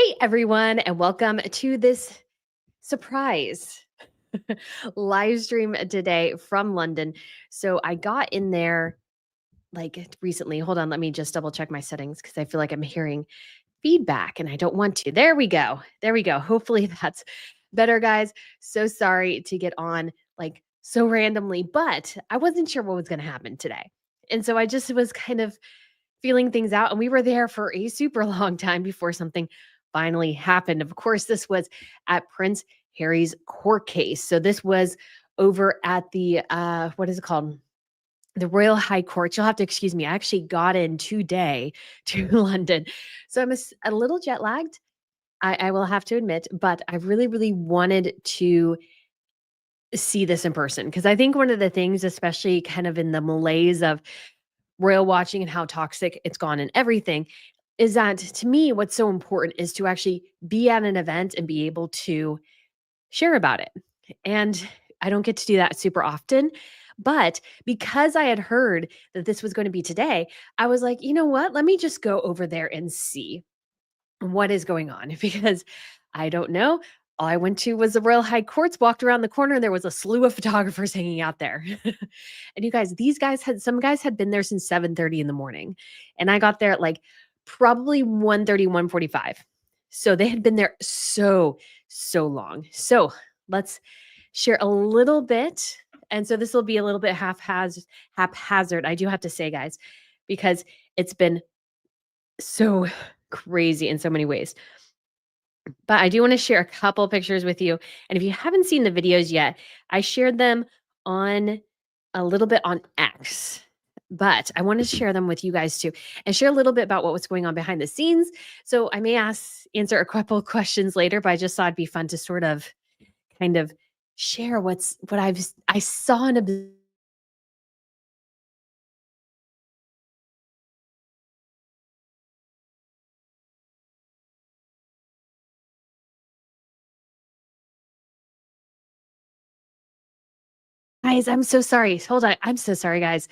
Hey, everyone, and welcome to this surprise live stream today from London. So I got in there like recently. Hold on, let me just double check my settings because I feel like I'm hearing feedback and I don't want to. There we go. There we go. Hopefully that's better, guys. So sorry to get on like so randomly, but I wasn't sure what was going to happen today. And so I just was kind of feeling things out. And we were there for a super long time before something finally happened. Of course, this was at Prince Harry's court case. So this was over at the what is it called? The Royal High Court. You'll have to excuse me. I actually got in today to London. So I'm a little jet lagged. I will have to admit, but I really, really wanted to see this in person because I think one of the things, especially kind of in the malaise of royal watching and how toxic it's gone and everything, is that to me, what's so important is to actually be at an event and be able to share about it. And I don't get to do that super often. But because I had heard that this was going to be today, I was like, you know what? Let me just go over there and see what is going on because I don't know. All I went to was the Royal High Courts, walked around the corner, and there was a slew of photographers hanging out there. And you guys, these guys had some guys had been there since 7:30 in the morning. And I got there at like probably 1:30, 1:45. So they had been there so long. So let's share a little bit. And so this will be a little bit haphazard. I do have to say, guys, because it's been so crazy in so many ways. But I do want to share a couple pictures with you. And if you haven't seen the videos yet, I shared them on a little bit on X. But I want to share them with you guys too and share a little bit about what was going on behind the scenes. So I may answer a couple questions later, but I just thought it'd be fun to sort of kind of share what I saw and observed. Guys, I'm so sorry. Hold on. I'm so sorry, guys.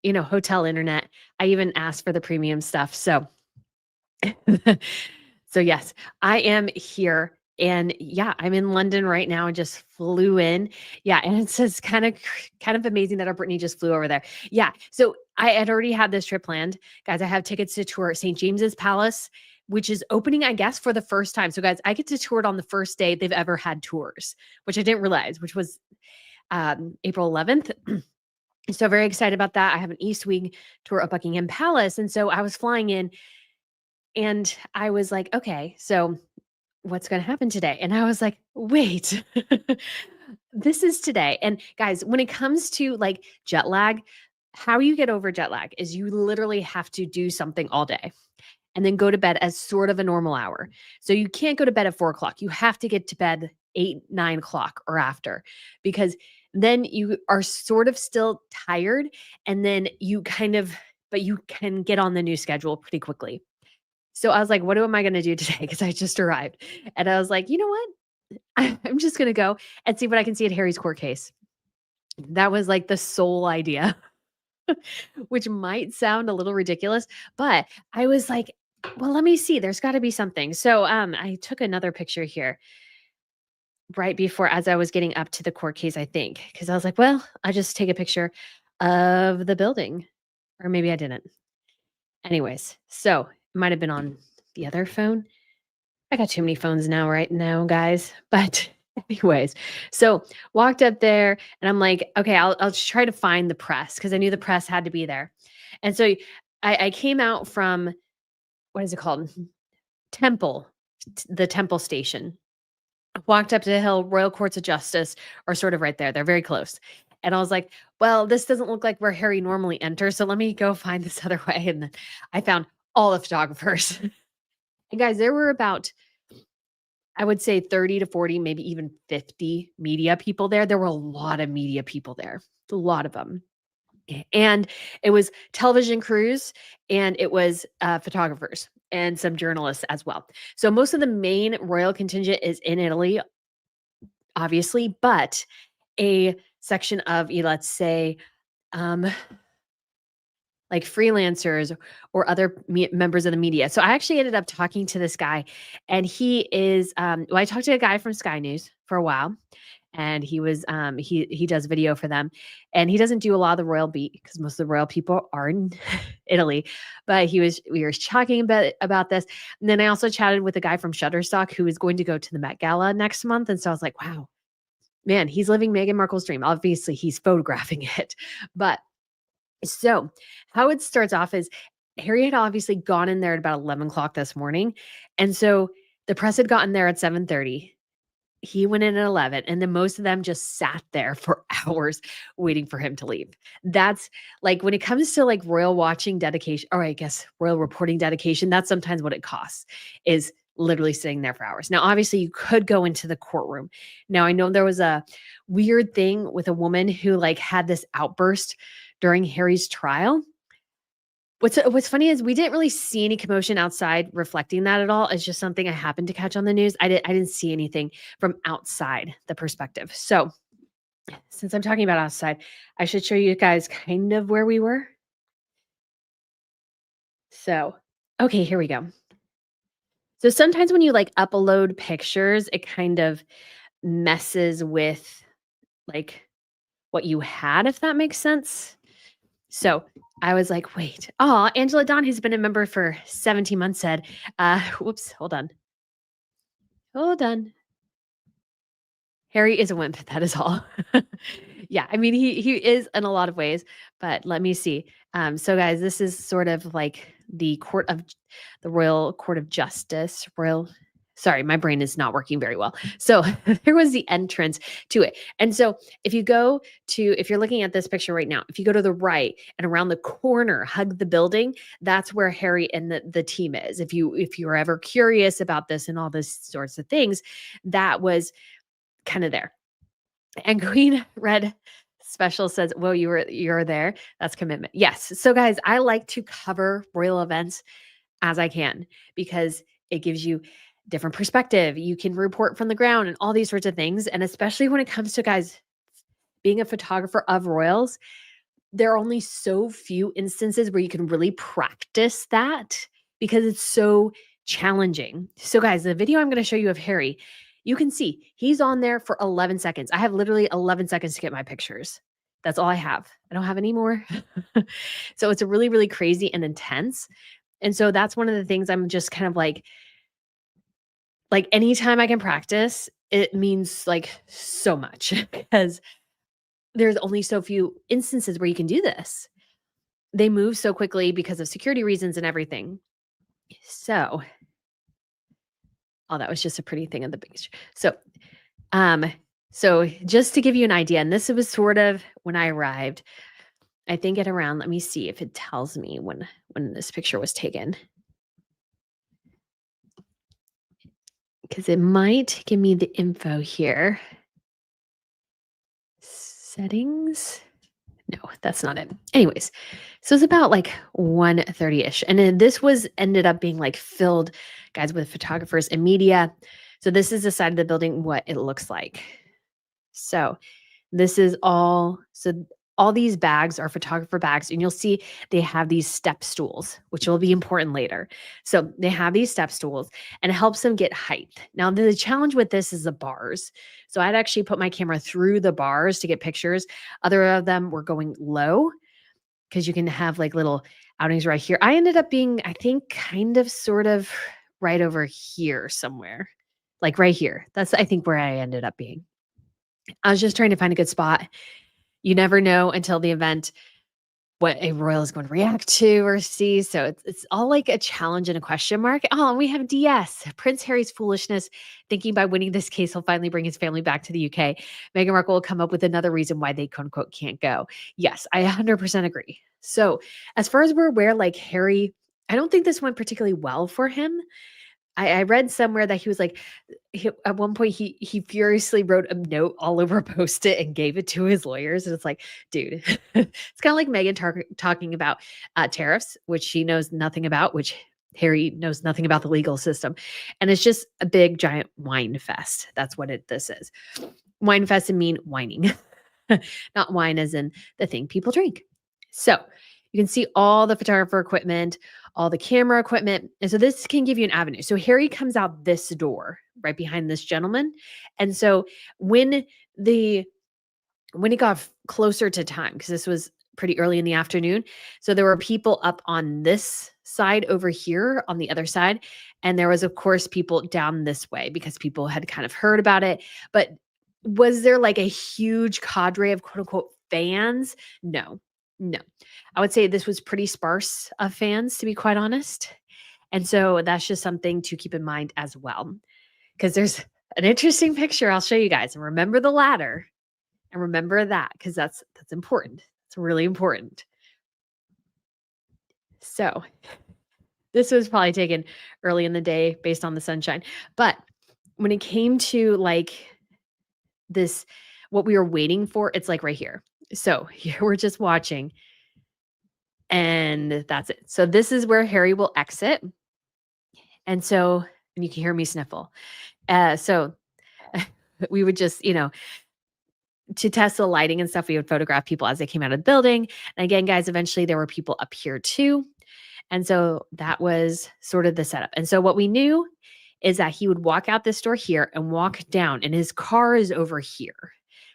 Hotel internet. I even asked for the premium stuff. So so yes, I am here and yeah, I'm in London right now and just flew in. Yeah, and it says kind of amazing that our Brittany just flew over there. Yeah. So I had already had this trip planned. Guys, I have tickets to tour St. James's Palace, which is opening, I guess, for the first time. So guys, I get to tour it on the first day they've ever had tours, which I didn't realize, which was April 11th. So very excited about that. I have an East Wing tour of Buckingham Palace. And so I was flying in and I was like, okay, so what's going to happen today? And I was like, wait, this is today. And guys, when it comes to like jet lag, how you get over jet lag is you literally have to do something all day and then go to bed as sort of a normal hour. So you can't go to bed at 4 o'clock. You have to get to bed 8, 9 o'clock or after because then you are sort of still tired and then but you can get on the new schedule pretty quickly. So I was like, what am I going to do today? Because I just arrived. And I was like, you know what? I'm just going to go and see what I can see at Harry's court case. That was like the sole idea, which might sound a little ridiculous, but I was like, well, let me see. There's got to be something. So I took another picture here right before as I was getting up to the court case, I think, because I was like, well, I'll just take a picture of the building. Or maybe I didn't. Anyways, so it might have been on the other phone. I got too many phones right now, guys. But anyways, so walked up there and I'm like, okay, I'll just try to find the press because I knew the press had to be there. And so I came out from what is it called? The Temple station. Walked up to the hill, Royal Courts of Justice are sort of right there. They're very close. And I was like, well, this doesn't look like where Harry normally enters. So let me go find this other way. And then I found all the photographers. And guys, there were about I would say 30 to 40, maybe even 50 media people there. There were a lot of media people there, a lot of them. And it was television crews and it was photographers and some journalists as well. So most of the main royal contingent is in Italy, obviously, but a section of, let's say, um, like freelancers or other members of the media. So I actually ended up talking to this guy, and he is well, I talked to a guy from Sky News for a while, and he was he does video for them, and he doesn't do a lot of the royal beat because most of the royal people are in Italy. But we were talking about this, and then I also chatted with a guy from Shutterstock who is going to go to the Met Gala next month, and so I was like, wow, man, he's living Meghan Markle's dream. Obviously, he's photographing it, but so how it starts off is Harry had obviously gone in there at about 11 o'clock this morning, and so the press had gotten there at 7:30. He went in at 11, and then most of them just sat there for hours waiting for him to leave. That's like when it comes to like royal watching dedication, or I guess royal reporting dedication, that's sometimes what it costs, is literally sitting there for hours. Now, obviously, you could go into the courtroom. Now, I know there was a weird thing with a woman who like had this outburst during Harry's trial. What's funny is we didn't really see any commotion outside reflecting that at all. It's just something I happened to catch on the news. I didn't see anything from outside the perspective. So, since I'm talking about outside, I should show you guys kind of where we were. So, okay, here we go. So sometimes when you like upload pictures, it kind of messes with like what you had, if that makes sense. So I was like, wait, oh, Angela Dawn, who's been a member for 17 months, said, whoops, hold on. Hold on. Harry is a wimp. That is all. Yeah, I mean, he is in a lot of ways, but let me see. So guys, this is sort of like the Royal Court of Justice. Sorry, my brain is not working very well. So there was the entrance to it. And so if you're looking at this picture right now, if you go to the right and around the corner, hug the building, that's where Harry and the team is. If you're ever curious about this and all these sorts of things, that was kind of there. And Queen Red Special says, "Well, you're there. That's commitment." Yes. So guys, I like to cover royal events as I can because it gives you different perspective. You can report from the ground and all these sorts of things. And especially when it comes to guys being a photographer of royals, there are only so few instances where you can really practice that because it's so challenging. So guys, the video I'm going to show you of Harry, you can see he's on there for 11 seconds. I have literally 11 seconds to get my pictures. That's all I have. I don't have any more. So it's a really, really crazy and intense. And so that's one of the things I'm just kind of like anytime I can practice, it means like so much because there's only so few instances where you can do this. They move so quickly because of security reasons and everything. So, oh, that was just a pretty thing on the picture. So just to give you an idea, and this was sort of when I arrived, I think at around, let me see if it tells me when this picture was taken. Because it might give me the info here. Settings. No, that's not it. Anyways, so it's about like 1:30-ish. And then this ended up being like filled, guys, with photographers and media. So this is the side of the building, what it looks like. So this is all these bags are photographer bags, and you'll see they have these step stools, which will be important later. So they have these step stools and it helps them get height. Now, the challenge with this is the bars. So I'd actually put my camera through the bars to get pictures. Other of them were going low because you can have like little outings right here. I ended up being, I think, kind of sort of right over here somewhere, like right here. That's, I think, where I ended up being. I was just trying to find a good spot. You never know until the event what a royal is going to react to or see. So it's all like a challenge and a question mark. Oh, and we have DS, Prince Harry's foolishness, thinking by winning this case, he'll finally bring his family back to the UK. Meghan Markle will come up with another reason why they quote unquote can't go. Yes, I 100% agree. So as far as we're aware, like Harry, I don't think this went particularly well for him. I read somewhere that he was like, at one point he furiously wrote a note all over a Post-it and gave it to his lawyers. And it's like, dude, it's kind of like Meghan talking about tariffs, which she knows nothing about, which Harry knows nothing about the legal system. And it's just a big giant wine fest. That's what this is. Wine fest and mean whining, not wine as in the thing people drink. So You can see all the photographer equipment, all the camera equipment. And so this can give you an avenue. So Harry comes out this door right behind this gentleman. And so when the when it got closer to time, because this was pretty early in the afternoon, so there were people up on this side over here on the other side, and there was, of course, people down this way because people had kind of heard about it. But was there like a huge cadre of quote unquote fans? No, no. I would say this was pretty sparse of fans, to be quite honest. And so that's just something to keep in mind as well, because there's an interesting picture I'll show you guys. And remember the ladder. And remember that, because that's important. It's really important. So this was probably taken early in the day based on the sunshine. But when it came to like this, what we were waiting for, it's like right here. So here we're just watching. And that's it. So this is where Harry will exit. And so, and you can hear me sniffle. So we would just, to test the lighting and stuff, we would photograph people as they came out of the building. And again, guys, eventually there were people up here too. And so that was sort of the setup. And so what we knew is that he would walk out this door here and walk down, and his car is over here,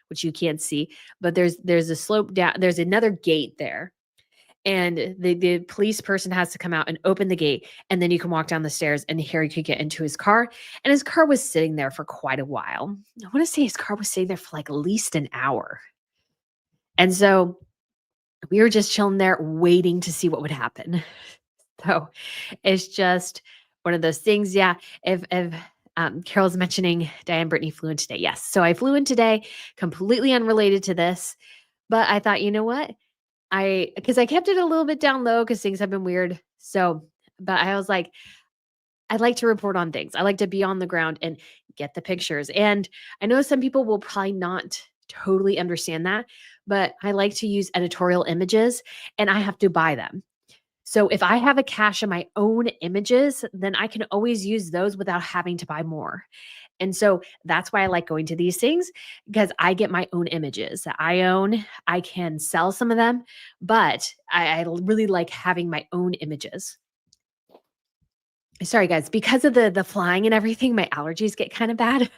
which you can't see, but there's a slope down. There's another gate there. And the police person has to come out and open the gate, and then you can walk down the stairs and Harry could get into his car. And his car was sitting there for quite a while. I want to say his car was sitting there for like at least an hour. And so we were just chilling there waiting to see what would happen. So it's just one of those things. Yeah. If Carol's mentioning Diane Brittany flew in today. Yes. So I flew in today, completely unrelated to this. But I thought, you know what? Because I kept it a little bit down low because things have been weird. So, but I was like, I'd like to report on things. I like to be on the ground and get the pictures. And I know some people will probably not totally understand that, but I like to use editorial images and I have to buy them. So if I have a cache of my own images, then I can always use those without having to buy more. And so that's why I like going to these things, because I get my own images that I own. I can sell some of them, but I really like having my own images. Sorry, guys, because of the flying and everything, my allergies get kind of bad.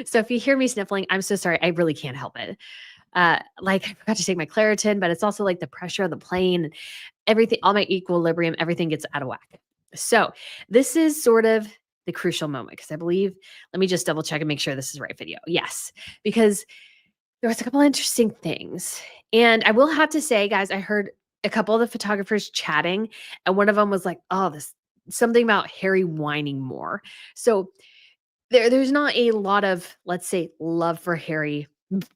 So if you hear me sniffling, I'm so sorry. I really can't help it. Like I forgot to take my Claritin, but it's also like the pressure of the plane and everything, all my equilibrium, everything gets out of whack. So this is sort of the crucial moment, because I believe, let me just double check and make sure this is the right video. Yes, because there was a couple of interesting things. And I will have to say, guys, I heard a couple of the photographers chatting, and one of them was like, oh, this something about Harry whining more. So there's not a lot of, let's say, love for Harry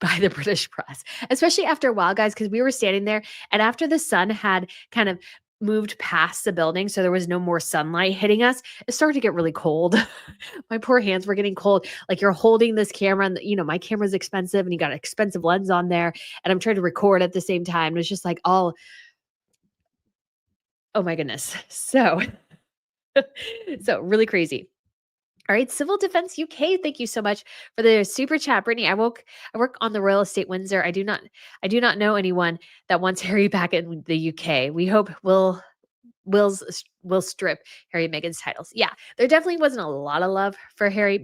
by the British press, especially after a while, guys, because we were standing there and after the sun had kind of moved past the building, so there was no more sunlight hitting us, it started to get really cold. My poor hands were getting cold. Like you're holding this camera and, my camera's expensive and you got an expensive lens on there and I'm trying to record at the same time. It's just like all, oh my goodness. So, so really crazy. All right, Civil Defense UK, thank you so much for the super chat, Brittany. I work on the Royal Estate Windsor. I do not know anyone that wants Harry back in the UK. We hope will strip Harry and Meghan's titles. Yeah, there definitely wasn't a lot of love for Harry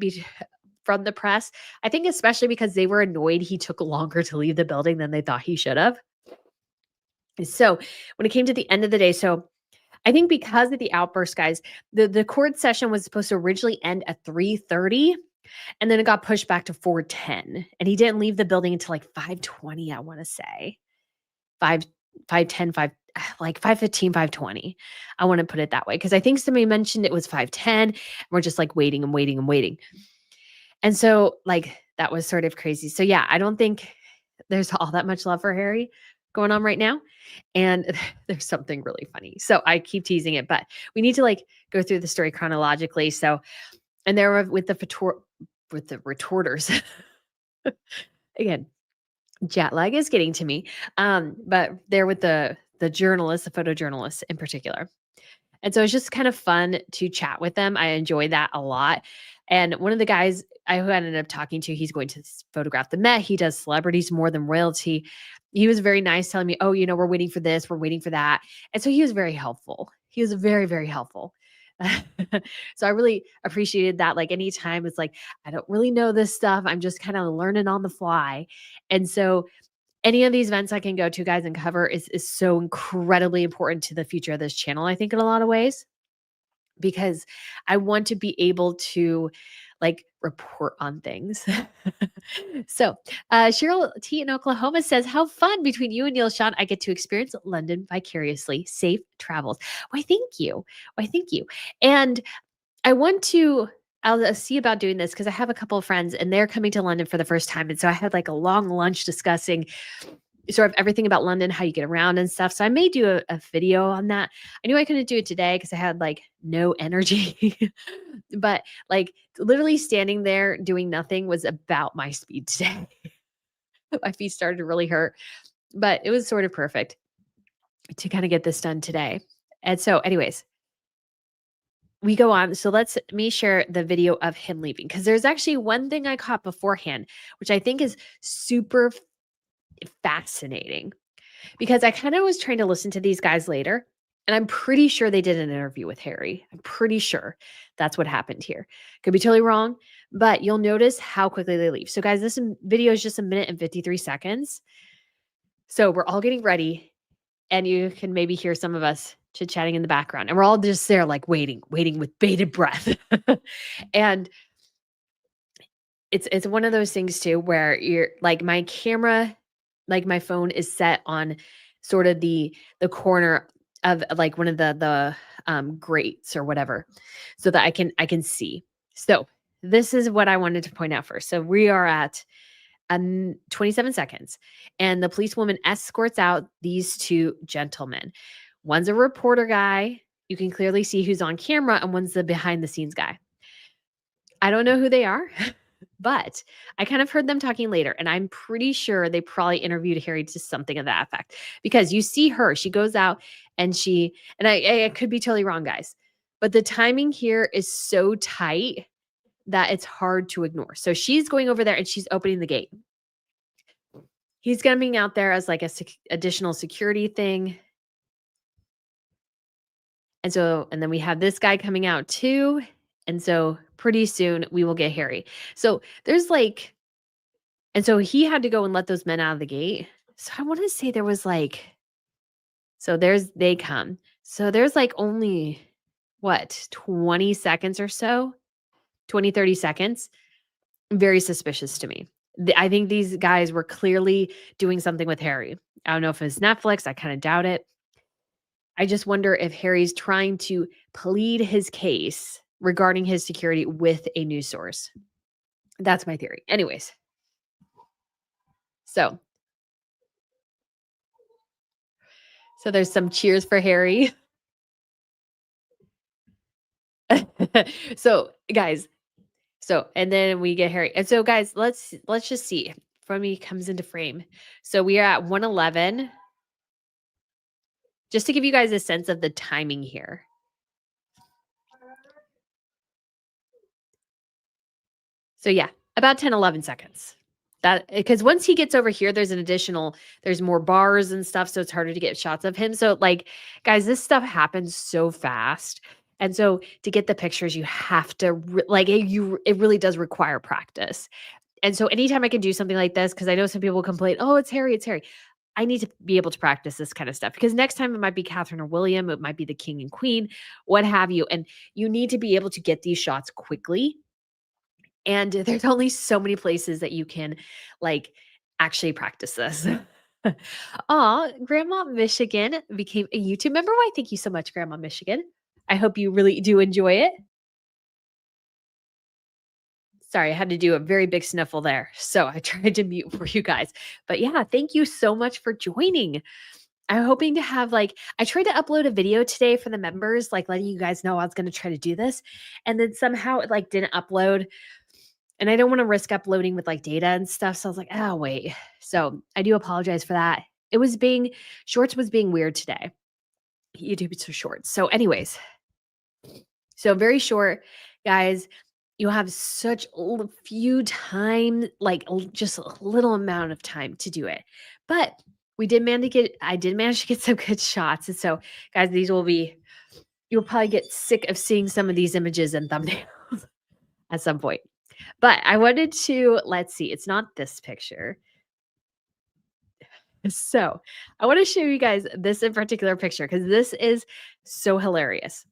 from the press. I think especially because they were annoyed he took longer to leave the building than they thought he should have. So when it came to the end of the day, so I think because of the outburst, guys, the court session was supposed to originally end at 3:30, and then it got pushed back to 4:10. And he didn't leave the building until like 5:20, I want to say. 5:10, like 5:15, 5:20. I want to put it that way. Because I think somebody mentioned it was 5:10. And we're just like waiting and waiting and waiting. And so like that was sort of crazy. So yeah, I don't think there's all that much love for Harry going on right now. And there's something really funny. So I keep teasing it, but we need to like go through the story chronologically. So, and there were with the retorters. Again, jet lag is getting to me. But they're with the journalists, the photojournalists in particular. And so it's just kind of fun to chat with them. I enjoy that a lot. And one of the guys who I ended up talking to, he's going to photograph the Met. He does celebrities more than royalty. He was very nice telling me, "Oh, we're waiting for this, we're waiting for that." And so he was very helpful. He was very, very helpful. So I really appreciated that. Like anytime it's like, I don't really know this stuff. I'm just kind of learning on the fly. And so any of these events I can go to, guys, and cover is so incredibly important to the future of this channel, I think, in a lot of ways, because I want to be able to like report on things. So, Cheryl T in Oklahoma says, "How fun between you and Neil Sean. I get to experience London vicariously. Safe travels." Why, thank you. Why, thank you. And I want to. I'll see about doing this because I have a couple of friends and they're coming to London for the first time. And so I had like a long lunch discussing sort of everything about London, how you get around and stuff. So I may do a video on that. I knew I couldn't do it today because I had like no energy, but like literally standing there doing nothing was about my speed today. My feet started to really hurt, but it was sort of perfect to kind of get this done today. And so, anyways, we go on. So let's me share the video of him leaving because there's actually one thing I caught beforehand, which I think is super fascinating because I kind of was trying to listen to these guys later. And I'm pretty sure they did an interview with Harry. I'm pretty sure that's what happened here. Could be totally wrong, but you'll notice how quickly they leave. So, guys, this video is just a minute and 53 seconds. So, we're all getting ready, and you can maybe hear some of us chit chatting in the background. And we're all just there, like waiting with bated breath. And it's one of those things too where you're like my camera, like my phone is set on sort of the corner of like one of the grates or whatever so that I can see. So this is what I wanted to point out first. So we are at 27 seconds and the policewoman escorts out these two gentlemen. One's a reporter guy. You can clearly see who's on camera and one's the behind the scenes guy. I don't know who they are. But I kind of heard them talking later, and I'm pretty sure they probably interviewed Harry to something of that effect because you see her, she goes out and I could be totally wrong, guys, but the timing here is so tight that it's hard to ignore. So she's going over there and she's opening the gate. He's coming out there as like a additional security thing. And then we have this guy coming out too. And so pretty soon we will get Harry. So there's like, and so he had to go and let those men out of the gate. So I want to say there was like, they come. So there's like only what, 20 seconds or so, 20, 30 seconds. Very suspicious to me. I think these guys were clearly doing something with Harry. I don't know if it's Netflix. I kind of doubt it. I just wonder if Harry's trying to plead his case regarding his security with a news source. That's my theory. Anyways. So there's some cheers for Harry. So guys, and then we get Harry. And so guys, let's just see from he comes into frame. So we are at 111. Just to give you guys a sense of the timing here. So yeah, about 10, 11 seconds. That because once he gets over here, there's more bars and stuff. So it's harder to get shots of him. So like, guys, this stuff happens so fast. And so to get the pictures, you have to it really does require practice. And so anytime I can do something like this, because I know some people complain, oh, it's Harry, it's Harry. I need to be able to practice this kind of stuff because next time it might be Catherine or William, it might be the king and queen, what have you. And you need to be able to get these shots quickly. And there's only so many places that you can like actually practice this. Aw, Grandma Michigan became a YouTube member. Why, thank you so much, Grandma Michigan. I hope you really do enjoy it. Sorry, I had to do a very big sniffle there. So I tried to mute for you guys. But yeah, thank you so much for joining. I'm hoping to have I tried to upload a video today for the members, like letting you guys know I was going to try to do this. And then somehow it didn't upload. And I don't want to risk uploading with data and stuff. So I was like, oh, wait. So I do apologize for that. Shorts was being weird today. YouTube is so short. So anyways, so very short, guys. You'll have such few time, just a little amount of time to do it. But we did manage to get I did manage to get some good shots, and so, guys, these will be you'll probably get sick of seeing some of these images and thumbnails at some point. But I wanted to let's see, it's not this picture. So, I wanna show you guys this in particular picture because this is so hilarious,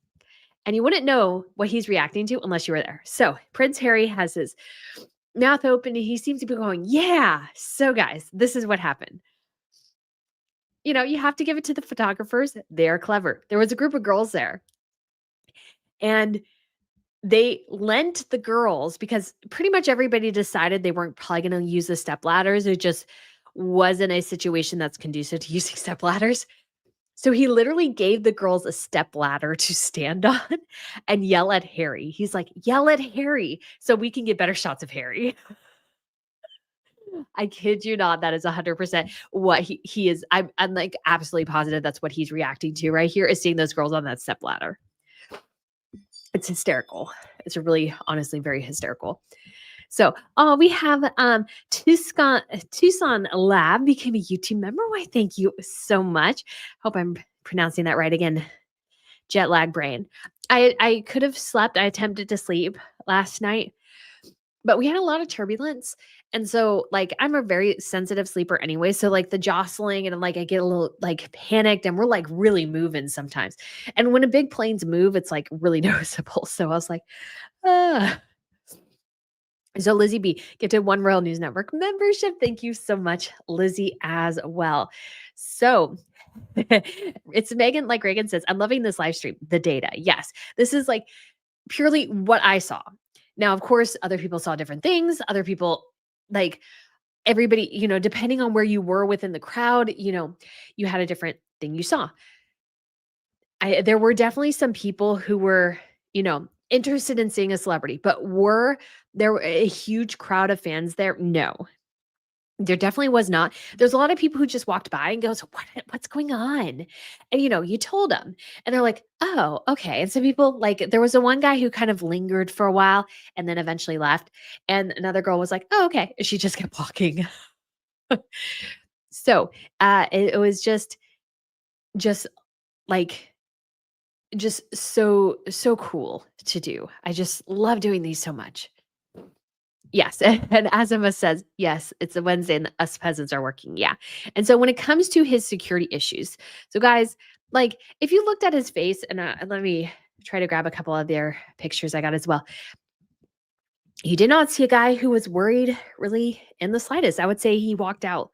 and you wouldn't know what he's reacting to unless you were there. So, Prince Harry has his mouth open, and he seems to be going, "Yeah." So, guys, this is what happened. You have to give it to the photographers. They are clever. There was a group of girls there, and they lent the girls because pretty much everybody decided they weren't probably going to use the step ladders. It just wasn't a situation that's conducive to using step ladders. So he literally gave the girls a step ladder to stand on and yell at Harry. He's like, "Yell at Harry so we can get better shots of Harry." I kid you not, that is 100% what he is. I'm like absolutely positive that's what he's reacting to right here is seeing those girls on that step ladder. It's hysterical. It's really honestly very hysterical. So, we have Tucson Lab became a YouTube member. Why, thank you so much. Hope I'm pronouncing that right again. Jet lag brain. I could have slept. I attempted to sleep last night, but we had a lot of turbulence. And so, like, I'm a very sensitive sleeper anyway. So, like, the jostling and like I get a little like panicked and we're like really moving sometimes. And when a big planes move, it's like really noticeable. So I was like, ah. So Lizzie B, get to One Royal News Network membership. Thank you so much, Lizzie, as well. So it's Megan, like Reagan says, I'm loving this live stream. The data. Yes. This is like purely what I saw. Now, of course, other people saw different things. Other people, like everybody, depending on where you were within the crowd, you had a different thing you saw. There were definitely some people who were, interested in seeing a celebrity, but were there a huge crowd of fans there? No. There definitely was not. There's a lot of people who just walked by and goes, What's going on?" And, you told them, and they're like, "Oh, okay." And some people like there was a one guy who kind of lingered for a while and then eventually left, and another girl was like, "Oh, okay." And she just kept walking. So, it was just like just so cool to do. I just love doing these so much. Yes, and Azima says, "Yes, it's a Wednesday and us peasants are working." Yeah. And so when it comes to his security issues, so guys, like if you looked at his face and let me try to grab a couple of their pictures I got as well. You did not see a guy who was worried really in the slightest. I would say he walked out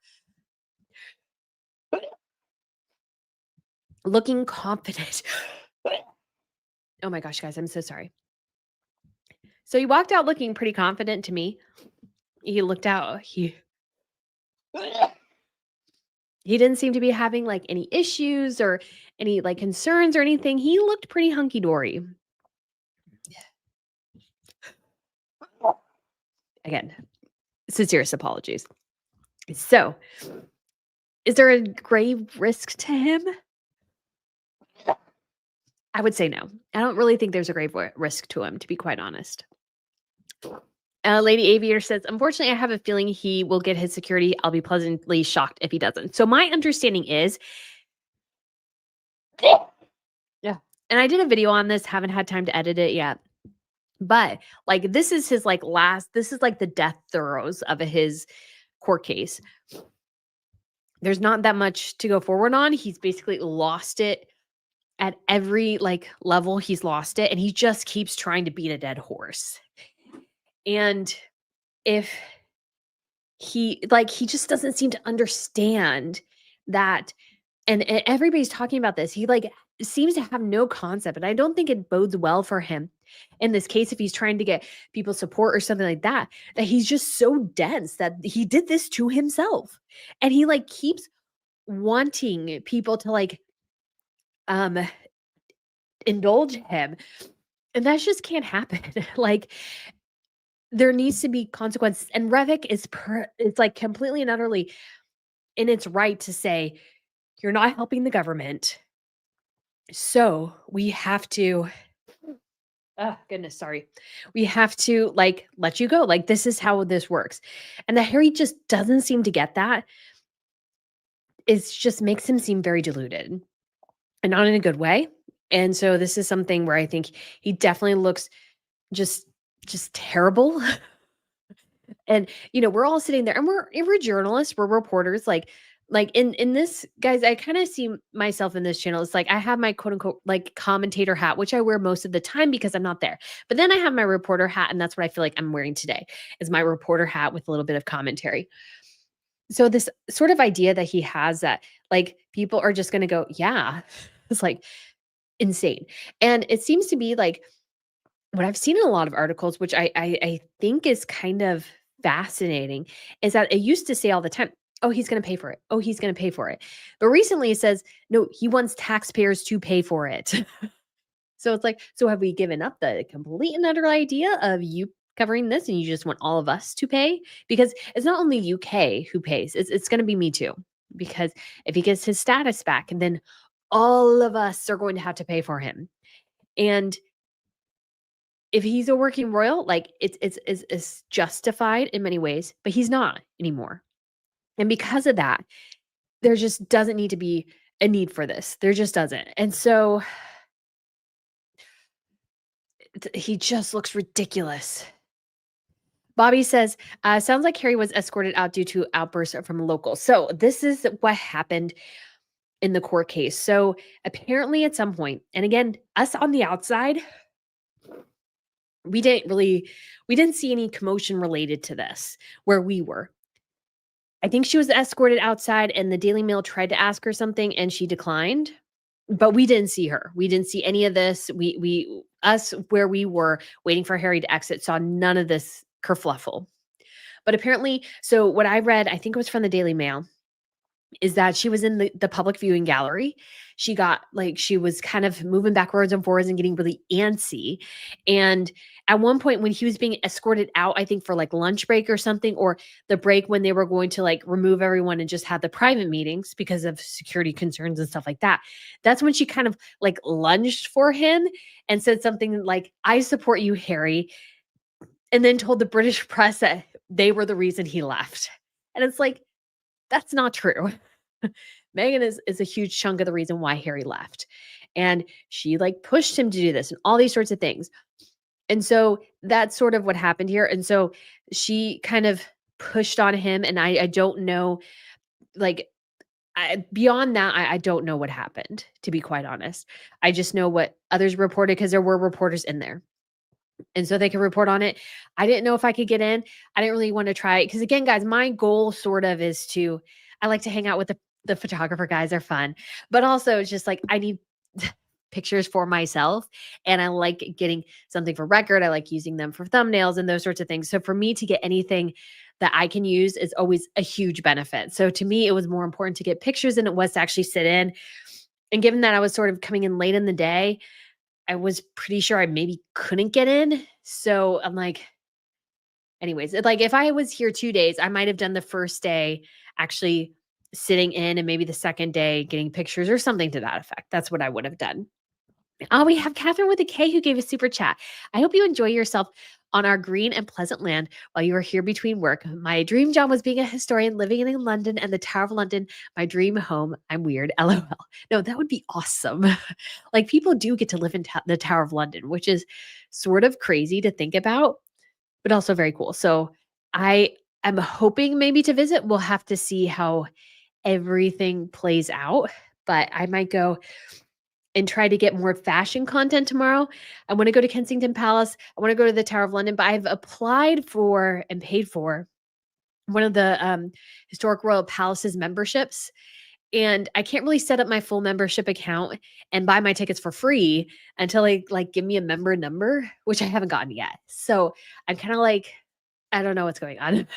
looking confident. Oh my gosh, guys, I'm so sorry. So he walked out looking pretty confident to me. He looked out he didn't seem to be having like any issues or any like concerns or anything. He looked pretty hunky dory. Again, sincerest apologies. So, is there a grave risk to him? I would say no. I don't really think there's a grave risk to him, to be quite honest. Lady Aviator says, unfortunately, I have a feeling he will get his security. I'll be pleasantly shocked if he doesn't. So, my understanding is, yeah. And I did a video on this, haven't had time to edit it yet. But like this is his like this is like the death throes of his court case. There's not that much to go forward on. He's basically lost it at every like level. He's lost it and he just keeps trying to beat a dead horse. And if he just doesn't seem to understand that and everybody's talking about this. He like seems to have no concept and I don't think it bodes well for him in this case if he's trying to get people support or something like that that he's just so dense that he did this to himself. And he like keeps wanting people to like um indulge him and that just can't happen. Like there needs to be consequences and Revik is it's like completely and utterly in its right to say you're not helping the government. So we have to oh goodness, sorry. We have to like let you go. Like this is how this works. And the Harry just doesn't seem to get that. is just makes him seem very deluded and not in a good way. And so this is something where I think he definitely looks just terrible. And, we're all sitting there and we're journalists, we're reporters, like in this guys, I kind of see myself in this channel. It's like I have my quote unquote like commentator hat, which I wear most of the time because I'm not there. But then I have my reporter hat, and that's what I feel like I'm wearing today is my reporter hat with a little bit of commentary. So this sort of idea that he has that like people are just gonna go, yeah, it's like insane. And it seems to be like what I've seen in a lot of articles, which I think is kind of fascinating, is that it used to say all the time, "Oh, he's gonna pay for it. Oh, he's gonna pay for it." But recently it says, "No, he wants taxpayers to pay for it." So it's like, so have we given up the complete and utter idea of you covering this and you just want all of us to pay? Because it's not only UK who pays, it's gonna be me too. Because if he gets his status back, and then all of us are going to have to pay for him. And if he's a working royal, like, it's justified in many ways, but he's not anymore. And because of that, there just doesn't need to be a need for this. There just doesn't. And so he just looks ridiculous. Bobby says, sounds like Harry was escorted out due to outbursts from locals. So this is what happened in the court case. So apparently at some point, and again, us on the outside, we didn't see any commotion related to this where we were. I think she was escorted outside and the Daily Mail tried to ask her something and she declined, but we didn't see her. We didn't see any of this. Us where we were waiting for Harry to exit saw none of this kerfluffle. But apparently, so what I read, I think it was from the Daily Mail, is that she was in the public viewing gallery. She was kind of moving backwards and forwards and getting really antsy. And at one point when he was being escorted out, I think for like lunch break or something, or the break when they were going to like remove everyone and just have the private meetings because of security concerns and stuff like that. That's when she kind of like lunged for him and said something like, "I support you, Harry," and then told the British press that they were the reason he left. And it's like, that's not true. Meghan is a huge chunk of the reason why Harry left. And she like pushed him to do this and all these sorts of things. And so that's sort of what happened here. And so she kind of pushed on him. And I don't know, like, beyond that, I don't know what happened, to be quite honest. I just know what others reported because there were reporters in there. And so they could report on it. I didn't know if I could get in. I didn't really want to try it because again, guys, my goal sort of is to I like to hang out with the photographer guys. They're fun. But also it's just like I need pictures for myself and I like getting something for record. I like using them for thumbnails and those sorts of things. So for me to get anything that I can use is always a huge benefit. So to me, it was more important to get pictures than it was to actually sit in. And given that I was sort of coming in late in the day, I was pretty sure I maybe couldn't get in. So I'm like, anyways, like if I was here 2 days, I might have done the first day actually sitting in and maybe the second day getting pictures or something to that effect. That's what I would have done. Oh, we have Catherine with a K who gave a super chat. I hope you enjoy yourself on our green and pleasant land while you are here between work. My dream job was being a historian living in London and the Tower of London, my dream home. I'm weird. LOL. No, that would be awesome. Like people do get to live in the Tower of London, which is sort of crazy to think about, but also very cool. So I am hoping maybe to visit. We'll have to see how everything plays out, but I might go and try to get more fashion content tomorrow. I want to go to Kensington Palace. I want to go to the Tower of London, but I've applied for and paid for one of the Historic Royal Palaces memberships. And I can't really set up my full membership account and buy my tickets for free until they like give me a member number, which I haven't gotten yet. So I'm kind of like, I don't know what's going on.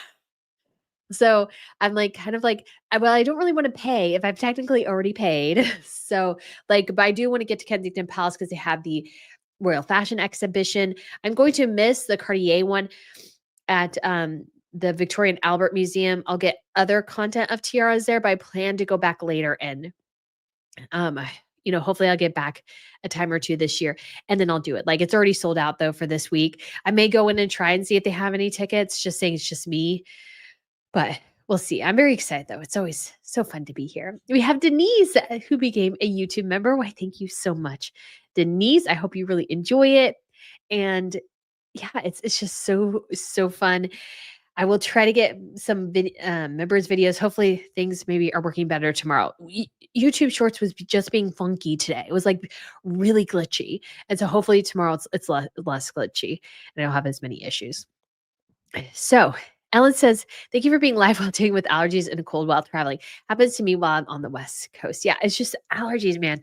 So I'm like, kind of like, well, I don't really want to pay if I've technically already paid. So like, but I do want to get to Kensington Palace because they have the Royal Fashion Exhibition. I'm going to miss the Cartier one at the Victoria and Albert Museum. I'll get other content of tiaras there, but I plan to go back later and hopefully I'll get back a time or two this year and then I'll do it. Like it's already sold out though for this week. I may go in and try and see if they have any tickets, just saying it's just me. But We'll see. I'm very excited though. It's always so fun to be here. We have Denise, who became a YouTube member. Why, thank you so much, Denise. I hope you really enjoy it. And yeah, it's just so fun. I will try to get some members videos. Hopefully things maybe are working better tomorrow. YouTube Shorts was just being funky today. It was like really glitchy. And so hopefully tomorrow it's less glitchy and I don't have as many issues. So Ellen says, thank you for being live while dealing with allergies and a cold while traveling. Happens to me while I'm on the West Coast. Yeah, it's just allergies, man.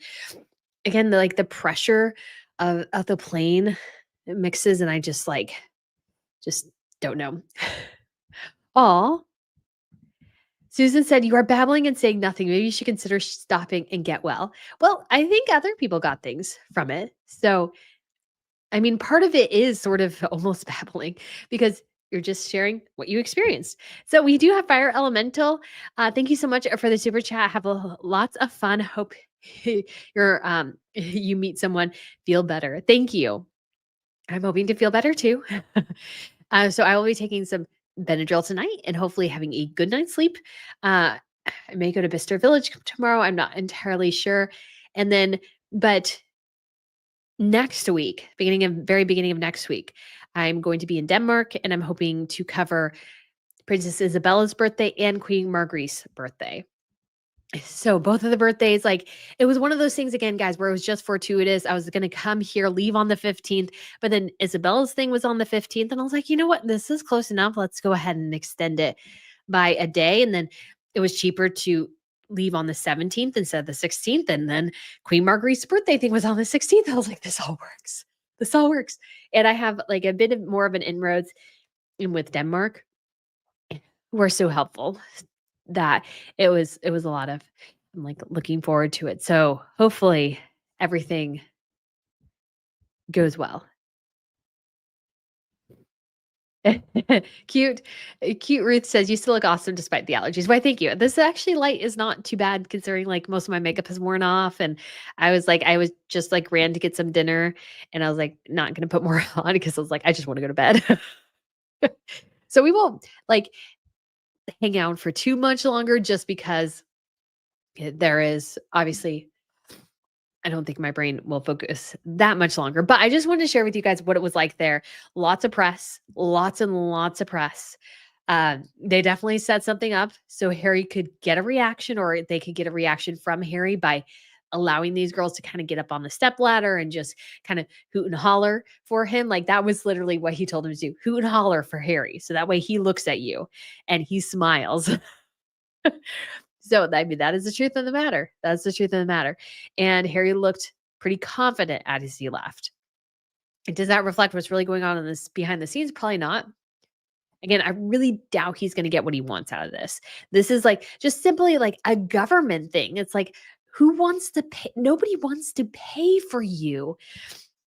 Again, the pressure of the plane mixes and I just don't know. Oh, Susan said, you are babbling and saying nothing. Maybe you should consider stopping and get well. Well, I think other people got things from it. So, I mean, part of it is sort of almost babbling because you're just sharing what you experienced. So, we do have Fire Elemental. Thank you so much for the super chat. Have lots of fun. Hope you meet someone, feel better. Thank you. I'm hoping to feel better too. So I will be taking some Benadryl tonight and hopefully having a good night's sleep. I may go to Bicester Village tomorrow. I'm not entirely sure. And then, but next week, very beginning of next week, I'm going to be in Denmark and I'm hoping to cover Princess Isabella's birthday and Queen Marguerite's birthday. So both of the birthdays, like it was one of those things again, guys, where it was just fortuitous. I was going to come here, leave on the 15th, but then Isabella's thing was on the 15th. And I was like, you know what? This is close enough. Let's go ahead and extend it by a day. And then it was cheaper to leave on the 17th instead of the 16th. And then Queen Marguerite's birthday thing was on the 16th. I was like, this all works. This all works. And I have like a bit of more of an inroads in with Denmark. Were so helpful that it was a lot of I'm like looking forward to it. So hopefully everything goes well. Cute, cute Ruth says you still look awesome despite the allergies. Why, thank you. This actually light is not too bad considering like most of my makeup has worn off. And I was just like ran to get some dinner and I was like not gonna put more on because I was like, I just want to go to bed. So we won't like hang out for too much longer just because there is obviously I don't think my brain will focus that much longer, but I just wanted to share with you guys what it was like there. Lots of press, lots and lots of press. They definitely set something up so Harry could get a reaction, or they could get a reaction from Harry by allowing these girls to kind of get up on the step ladder and just kind of hoot and holler for him. Like that was literally what he told him to do: hoot and holler for Harry. So that way he looks at you and he smiles. So, I mean, that is the truth of the matter. That's the truth of the matter. And Harry looked pretty confident as he left. And does that reflect what's really going on in this behind the scenes? Probably not. Again, I really doubt he's going to get what he wants out of this. This is like just simply like a government thing. It's like, who wants to pay? Nobody wants to pay for you.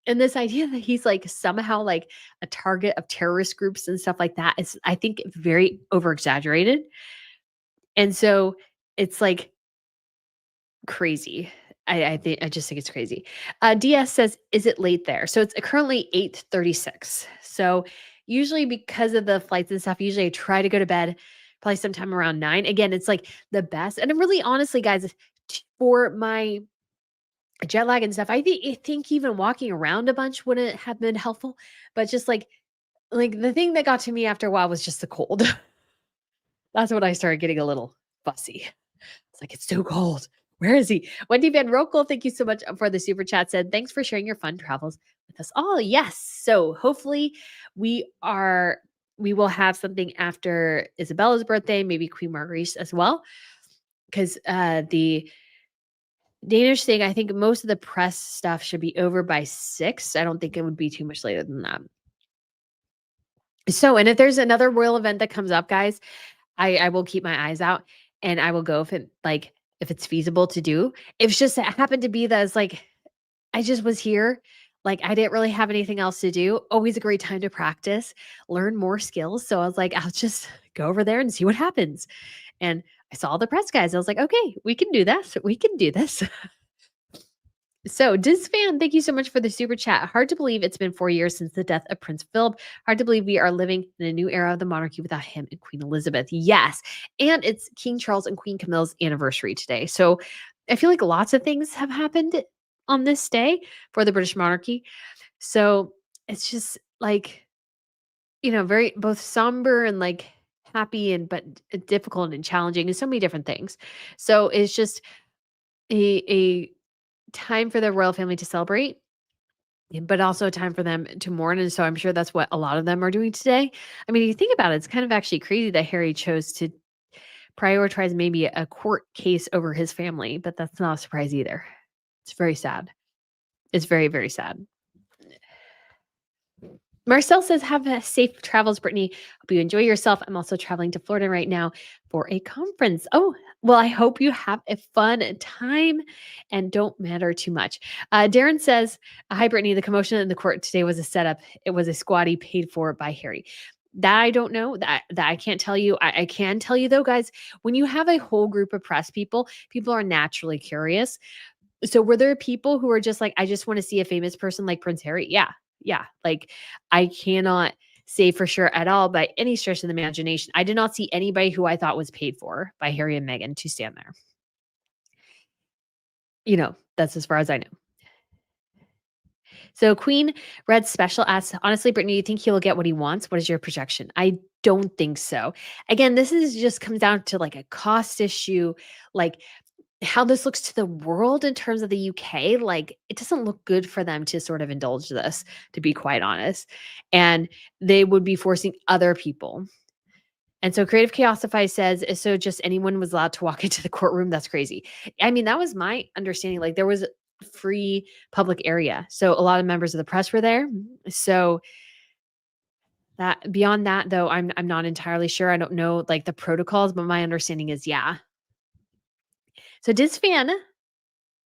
And this idea that he's like somehow like a target of terrorist groups and stuff like that is, I think, very over exaggerated. And so it's like crazy. I just think it's crazy. DS says, "Is it late there?" So it's currently 8:36. So usually because of the flights and stuff, usually I try to go to bed probably sometime around 9. Again, it's like the best. And really honestly, guys, for my jet lag and stuff, I think even walking around a bunch wouldn't have been helpful. But just like the thing that got to me after a while was just the cold. That's when I started getting a little fussy. It's like, it's so cold. Where is he? Wendy Van Rokel, thank you so much for the super chat. Said, thanks for sharing your fun travels with us all. Yes. So hopefully we will have something after Isabella's birthday, maybe Queen Marguerite as well. Because the Danish thing, I think most of the press stuff should be over by 6. I don't think it would be too much later than that. So, and if there's another royal event that comes up, guys, I will keep my eyes out and I will go if it's feasible to do. It's just it happened to be that it's like I just was here. Like I didn't really have anything else to do. Always a great time to practice, learn more skills. So I was like, I'll just go over there and see what happens. And I saw the press guys. I was like, okay, we can do this. We can do this. So, Diz fan, thank you so much for the super chat. Hard to believe it's been 4 years since the death of Prince Philip. Hard to believe we are living in a new era of the monarchy without him and Queen Elizabeth. Yes. And it's King Charles and Queen Camille's anniversary today. So, I feel like lots of things have happened on this day for the British monarchy. So, it's just like, very both somber and like happy and but difficult and challenging and so many different things. So, it's just a time for the royal family to celebrate, but also a time for them to mourn, and so I'm sure that's what a lot of them are doing today. I mean, you think about it, it's kind of actually crazy that Harry chose to prioritize maybe a court case over his family, but that's not a surprise either. It's very sad. It's very, very sad. Marcel says, "Have a safe travels, Brittany. Hope you enjoy yourself. I'm also traveling to Florida right now for a conference." Oh, well, I hope you have a fun time and don't matter too much. Darren says, "Hi, Brittany. The commotion in the court today was a setup. It was a squatty paid for by Harry." That I don't know. That I can't tell you. I can tell you though, guys, when you have a whole group of press people, people are naturally curious. So were there people who were just like, I just want to see a famous person like Prince Harry? Yeah. Yeah. Like I cannot say for sure at all by any stretch of the imagination. I did not see anybody who I thought was paid for by Harry and Meghan to stand there. That's as far as I know. So Queen Red Special asks, honestly, Brittany, do you think he'll get what he wants? What is your projection? I don't think so. Again, this is just comes down to like a cost issue, like how this looks to the world in terms of the UK, like, it doesn't look good for them to sort of indulge this, to be quite honest, and they would be forcing other people. And so Creative Chaosify says, "So just anyone was allowed to walk into the courtroom? That's crazy." I mean, that was my understanding, like, there was a free public area, so a lot of members of the press were there. So that beyond that, though, I'm not entirely sure. I don't know, like, the protocols, but my understanding is, yeah. So Disfan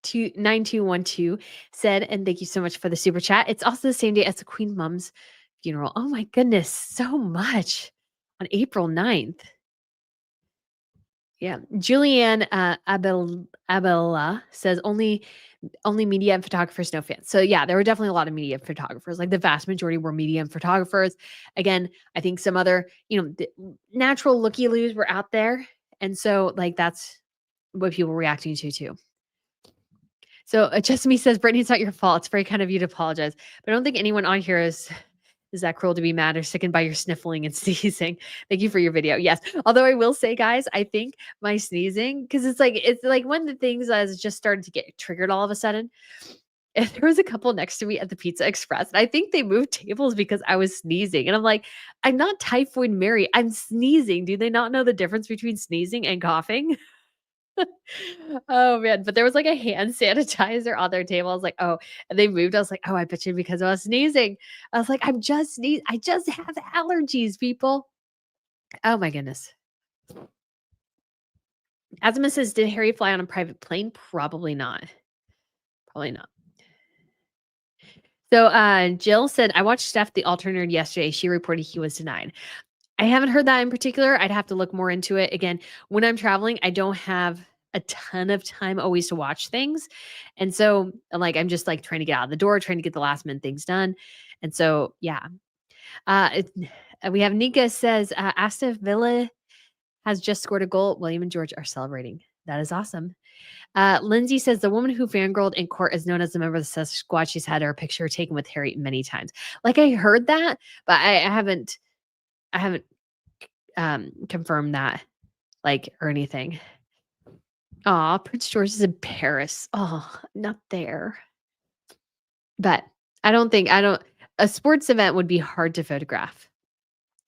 9212 said, and thank you so much for the super chat. It's also the same day as the Queen Mom's funeral. Oh my goodness, so much on April 9th. Yeah. Julianne Abela says only media and photographers, no fans. So yeah, there were definitely a lot of media and photographers. Like the vast majority were media and photographers. Again, I think some other, the natural looky-loos were out there. And so like that's what people were reacting to too. So, just me says, "Brittany, it's not your fault. It's very kind of you to apologize. But I don't think anyone on here is that cruel to be mad or sickened by your sniffling and sneezing. Thank you for your video." Yes. Although I will say, guys, I think my sneezing, because it's like one of the things that has just started to get triggered all of a sudden. And there was a couple next to me at the Pizza Express. And I think they moved tables because I was sneezing. And I'm like, I'm not typhoid Mary. I'm sneezing. Do they not know the difference between sneezing and coughing? Oh, man, but there was, like, a hand sanitizer on their table. I was like, "Oh," and they moved. I was like, "Oh, I bet you because I was sneezing." I was like, I just have allergies, people." Oh my goodness. Asma says, "Did Harry fly on a private plane?" Probably not. Probably not. So, Jill said, "I watched Steph the Alternator yesterday. She reported he was denied." I haven't heard that in particular. I'd have to look more into it. Again, when I'm traveling, I don't have a ton of time always to watch things. And so, like, I'm just like trying to get out of the door, trying to get the last minute things done. And so, yeah. We have Nika says, Asta Villa has just scored a goal. William and George are celebrating. That is awesome. Lindsay says the woman who fangirled in court is known as a member of the Sus Squad. She's had her picture taken with Harry many times. Like I heard that, but I haven't confirmed that, like, or anything. Aw, Prince George is in Paris. Oh, not there. But I don't a sports event would be hard to photograph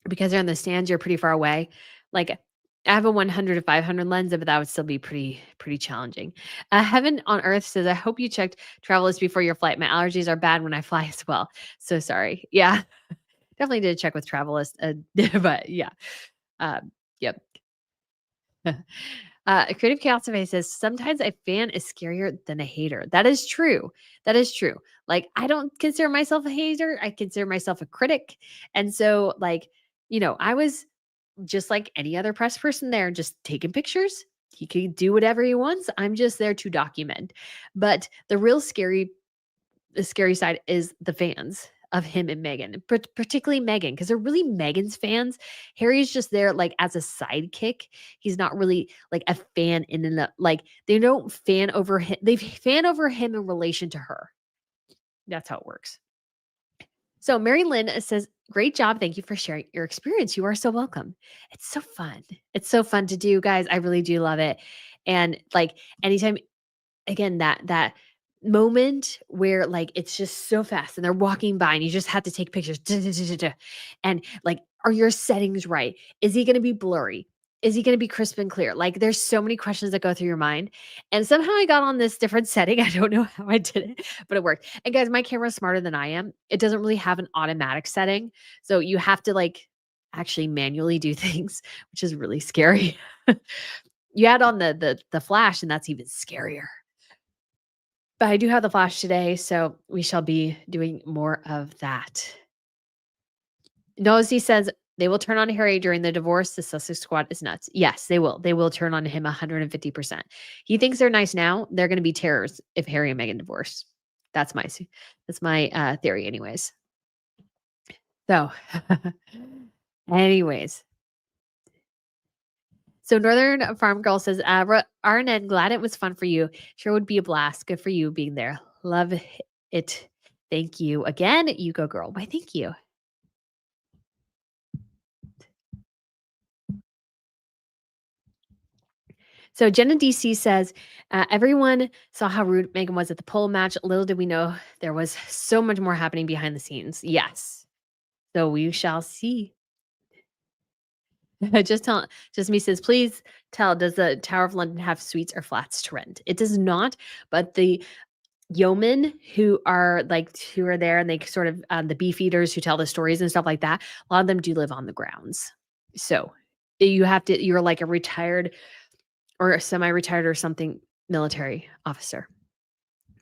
because they're in the stands, you're pretty far away. Like, I have a 100 to 500 lens, but that would still be pretty challenging. Heaven on Earth says, "I hope you checked Travelers before your flight. My allergies are bad when I fly as well. So sorry." Yeah, definitely did check with Travelist, but yeah. Yep. Creative Chaos Cafe says sometimes a fan is scarier than a hater. That is true. That is true. Like I don't consider myself a hater. I consider myself a critic. And so like, I was just like any other press person there, just taking pictures, he could do whatever he wants. I'm just there to document. But the scary side is the fans of him and Meghan, particularly Meghan, because they're really Meghan's fans. Harry's just there like as a sidekick. He's not really like a fan in and of, like they don't fan over him. They fan over him in relation to her. That's how it works. So Mary Lynn says, great job. Thank you for sharing your experience. You are so welcome. It's so fun. It's so fun to do, guys. I really do love it. And like anytime again, that moment where, like, it's just so fast and they're walking by and you just have to take pictures, and, like, are your settings right? Is he gonna be blurry? Is he gonna be crisp and clear? Like, there's so many questions that go through your mind, and somehow I got on this different setting. I don't know how I did it, but it worked. And guys, my camera's smarter than I am. It doesn't really have an automatic setting, so you have to, like, actually manually do things, which is really scary. You add on the flash, and that's even scarier. But I do have the flash today, so we shall be doing more of that. Nosy says they will turn on Harry during the divorce. The Sussex squad is nuts. Yes, they will. They will turn on him 150%. He thinks they're nice now. They're going to be terrors if Harry and Meghan divorce. That's my theory, anyways. So, anyways. So Northern Farm Girl says, RNN, glad it was fun for you. Sure would be a blast. Good for you being there. Love it. Thank you again. You go, girl. Why, thank you. So Jenna DC says, everyone saw how rude Megan was at the pole match. Little did we know there was so much more happening behind the scenes. Yes. So we shall see. Just me says, please tell, does the Tower of London have suites or flats to rent? It does not, but the yeomen who are there and they sort of the beef eaters who tell the stories and stuff like that, a lot of them do live on the grounds. So you're like a retired or a semi-retired or something military officer.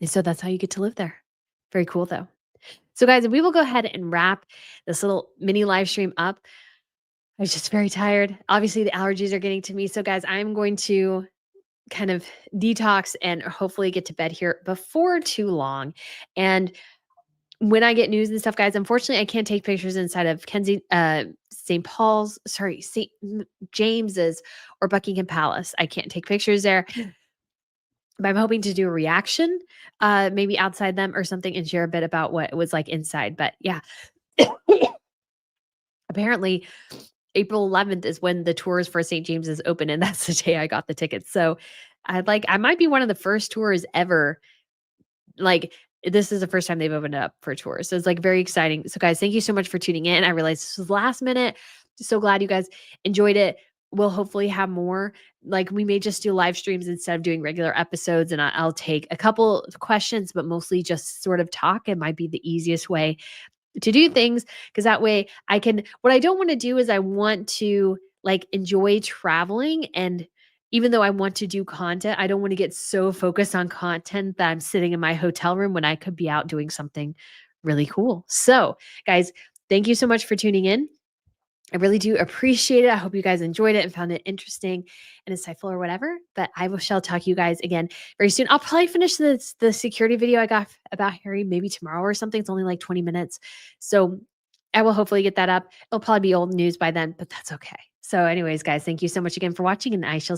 And so that's how you get to live there. Very cool though. So guys, we will go ahead and wrap this little mini live stream up. I was just very tired. Obviously the allergies are getting to me. So guys, I'm going to kind of detox and hopefully get to bed here before too long. And when I get news and stuff, guys, unfortunately, I can't take pictures inside of St. James's or Buckingham Palace. I can't take pictures there. But I'm hoping to do a reaction, maybe outside them or something and share a bit about what it was like inside. But yeah, apparently April 11th is when the tours for St. James's open, and that's the day I got the tickets. So I might be one of the first tours ever. Like, this is the first time they've opened up for tours. So it's like very exciting. So guys, thank you so much for tuning in. I realized this was last minute. So glad you guys enjoyed it. We'll hopefully have more. Like, we may just do live streams instead of doing regular episodes, and I'll take a couple of questions, but mostly just sort of talk. It might be the easiest way to do things, because that way I can, what I don't want to do is I want to like enjoy traveling, and even though I want to do content, I don't want to get so focused on content that I'm sitting in my hotel room when I could be out doing something really cool. So guys, thank you so much for tuning in. I really do appreciate it. I hope you guys enjoyed it and found it interesting and insightful or whatever. But shall talk to you guys again very soon. I'll probably finish the security video I got about Harry maybe tomorrow or something. It's only like 20 minutes. So I will hopefully get that up. It'll probably be old news by then, but that's okay. So anyways, guys, thank you so much again for watching, and I shall see